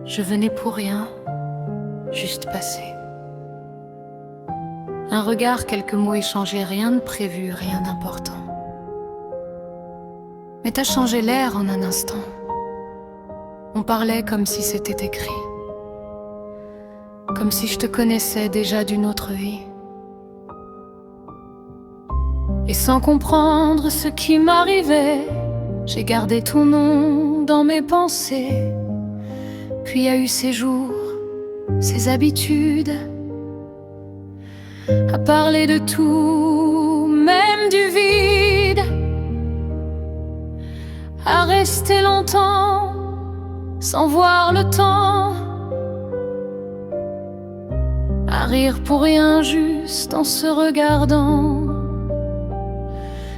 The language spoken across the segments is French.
Je venais pour rien, juste passer. Un regard, quelques mots échangés, rien de prévu, rien d'important. Mais t'as changé l'air en un instant. On parlait comme si c'était écrit. Comme si je te connaissais déjà d'une autre vie. Et sans comprendre ce qui m'arrivait, j'ai gardé ton nom dans mes pensées. Puis y a eu ces jours, ces habitudes, à parler de tout, même du vide, à rester longtemps sans voir le temps, à rire pour rien juste en se regardant.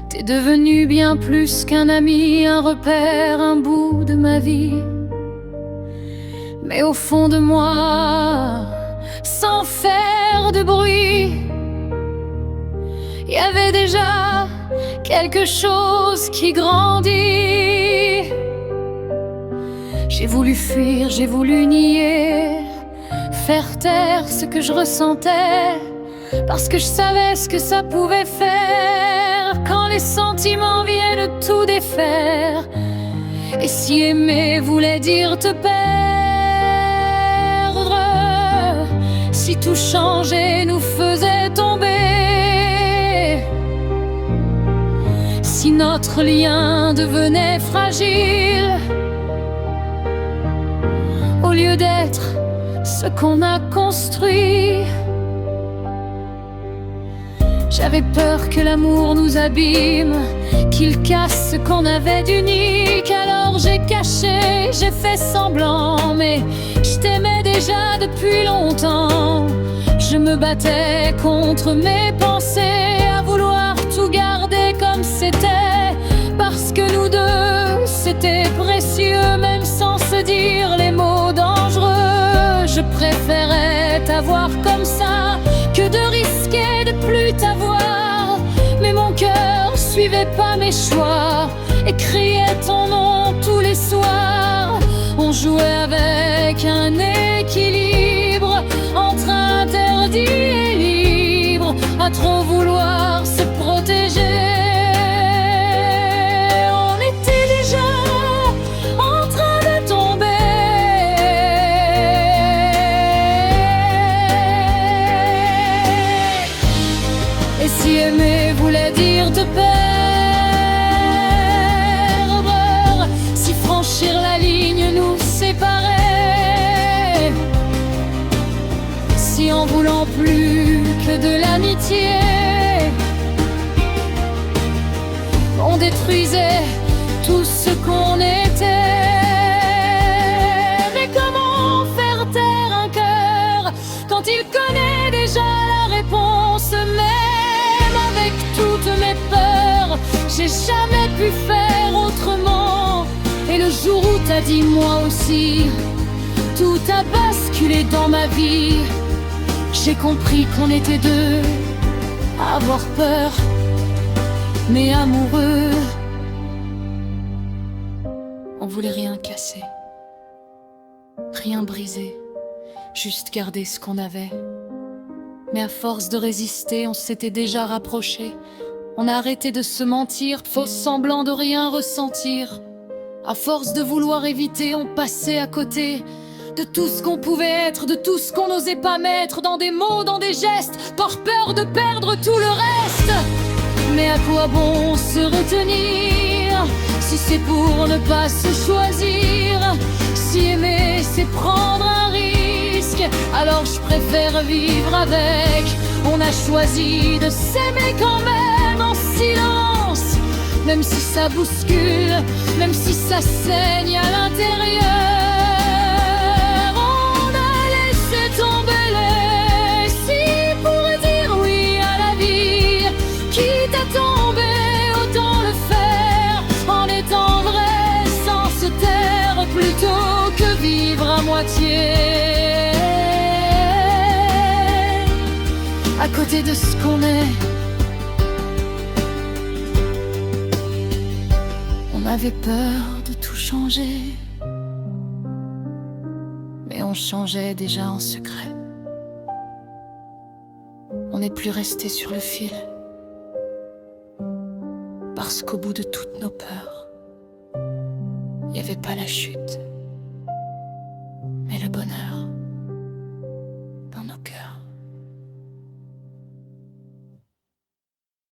T'es devenu bien plus qu'un ami, un repère, un bout de ma vie. Mais au fond de moi, sans faire de bruit, il y avait déjà quelque chose qui grandit. J'ai voulu fuir, j'ai voulu nier, faire taire ce que je ressentais, parce que je savais ce que ça pouvait faire quand les sentiments viennent tout défaire. Et si aimer voulait dire te perdre, si tout changeait nous faisait tomber, si notre lien devenait fragile, au lieu d'être ce qu'on a construit. J'avais peur que l'amour nous abîme, qu'il casse ce qu'on avait d'unique. Alors j'ai caché, j'ai fait semblant, mais je t'aimais déjà depuis longtemps. Je me battais contre mes pensées, à vouloir tout garder comme c'était, parce que nous deux, c'était précieux, même sans se dire les mots dangereux. Je préférais t'avoir comme ça que de risquer de plus t'avoir. Mais mon cœur suivait pas mes choix et criait ton nom tous les soirs. On jouait avec un équilibre entre interdit et libre, à trop vouloir se protéger. On était déjà en train de tomber. Et si aimer voulait dire te perdre, si franchir la ligne nous séparait, si en voulant plus que de l'amitié, on détruisait tout ce qu'on était. Mais comment faire taire un cœur quand il connaît déjà la réponse? Même avec toutes mes peurs, j'ai jamais pu faire autrement. Et le jour où t'as dit moi aussi, tout a basculé dans ma vie. J'ai compris qu'on était deux, à avoir peur, mais amoureux. On voulait rien casser, rien briser, juste garder ce qu'on avait. Mais à force de résister, on s'était déjà rapprochés. On a arrêté de se mentir, faux semblant de rien ressentir. À force de vouloir éviter, on passait à côté de tout ce qu'on pouvait être, de tout ce qu'on n'osait pas mettre dans des mots, dans des gestes, par peur de perdre tout le reste. Mais à quoi bon se retenir si c'est pour ne pas se choisir? Si aimer c'est prendre un risque, alors je préfère vivre avec. On a choisi de s'aimer quand même en silence, même si ça bouscule, même si ça saigne à l'intérieur. On a laissé tomber les si pour dire oui à la vie. Quitte à tomber, autant le faire en étant vrai, sans se taire, plutôt que vivre à moitié à côté de ce qu'on est. On avait peur de tout changer, on changeait déjà en secret. On n'est plus resté sur le fil, parce qu'au bout de toutes nos peurs, il n'y avait pas la chute, mais le bonheur.